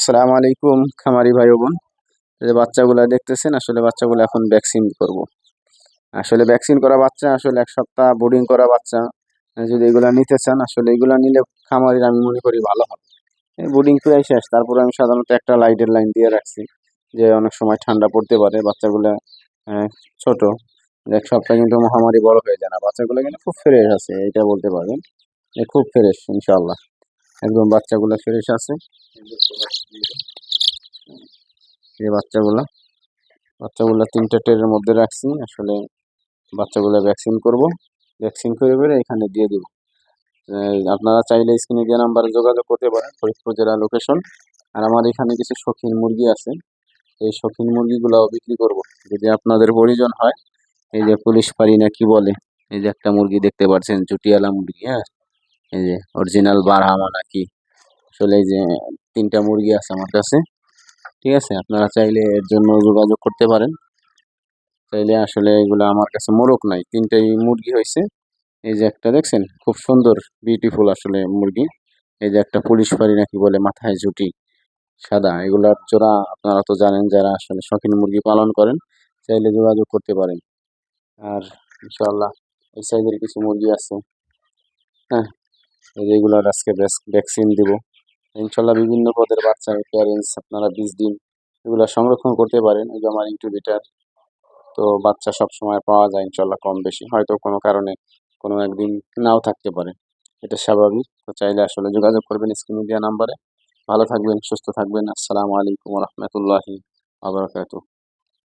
আসসালামু আলাইকুম খামারি ভাই বোন। যে বাচ্চাগুলা দেখতেছেন, আসলে বাচ্চাগুলো এখন ভ্যাকসিন করব। আসলে ভ্যাকসিন করা বাচ্চা, আসলে 1 সপ্তাহ বোর্ডিং করা বাচ্চা। যদি এগুলা নিতে চান, আসলে এগুলা নিলে খামারির আমি মনে করি ভালো হবে। বোর্ডিং প্রায় শেষ, তারপরে আমি সাধারণত একটা লাইটের লাইন দিয়ে রাখছি, যে অনেক সময় ঠান্ডা পড়তে পারে বাচ্চাগুলা। ছোট, 1 সপ্তাহ কিন্তু মহামারী বড় হয়ে যায় না। বাচ্চাগুলো কিন্তু খুব ফ্রেশ আছে, এটা বলতে পারবেন যে খুব ফ্রেশ ইনশাল্লাহ। একদম বাচ্চাগুলো ফ্রেশ আছে। এই বাচ্চাগুলা বাচ্চাগুলা 3টা ট্রের মধ্যে রাখছি। আসলে বাচ্চাগুলা ভ্যাকসিন করব, ভ্যাকসিন করে এখানে দিয়ে দিব। আপনারা চাইলে স্ক্রিনে দেওয়া নাম্বারে যোগাযোগ করতে পারেন, ফরিদপুর জেলা লোকেশন। আর আমার এখানে কিছু শৌখিন মুরগি আছে, এই শৌখিন মুরগিগুলাও বিক্রি করব যদি আপনাদের প্রয়োজন হয়। এই যে পুলিশ পারি না কি বলে, এই যে একটা মুরগি দেখতে পাচ্ছেন, জুটিয়ালা মুরগি। হ্যাঁ, এই যে অরিজিনাল বারহামা নাকি, আসলে এই যে 3টা মুরগি আছে আমার কাছে। ঠিক আছে, আপনারা চাইলে এর জন্য যোগাযোগ করতে পারেন। চাইলে আসলে এগুলো আমার কাছে মোরগ নাই, 3টাই মুরগি হয়েছে। এই যে একটা দেখছেন, খুব সুন্দর বিউটিফুল আসলে মুরগি। এই যে একটা পুলিশ পাড়ি নাকি বলে, মাথায় ঝুঁটি, সাদা। এগুলার জোড়া আপনারা তো জানেন, যারা আসলে শৌখিন মুরগি পালন করেন, চাইলে যোগাযোগ করতে পারেন। আর ইনশাআল্লাহ এই সাইজের কিছু মুরগি আছে। হ্যাঁ, এই যে এগুলার আজকে ভ্যাকসিন দিব ইনশাআল্লাহ। বিভিন্ন পদের বাচ্চা প্যারেন্টস আপনারা 20 দিন এগুলা সংরক্ষণ করতে পারেন। এই যে আমার ইনকিউবেটর, তো বাচ্চা সব সময় পাওয়া যায় ইনশাল্লাহ, কম বেশি, হয়তো কোনো কারণে কোনো একদিন নাও থাকতে পারে, এটা স্বাভাবিক। তো চাইলে আসলে যোগাযোগ করবেন স্ক্রিনে দেওয়া নাম্বারে। ভালো থাকবেন, সুস্থ থাকবেন। আসসালামু আলাইকুম রহমতুল্লাহি আবরাকাতুহ।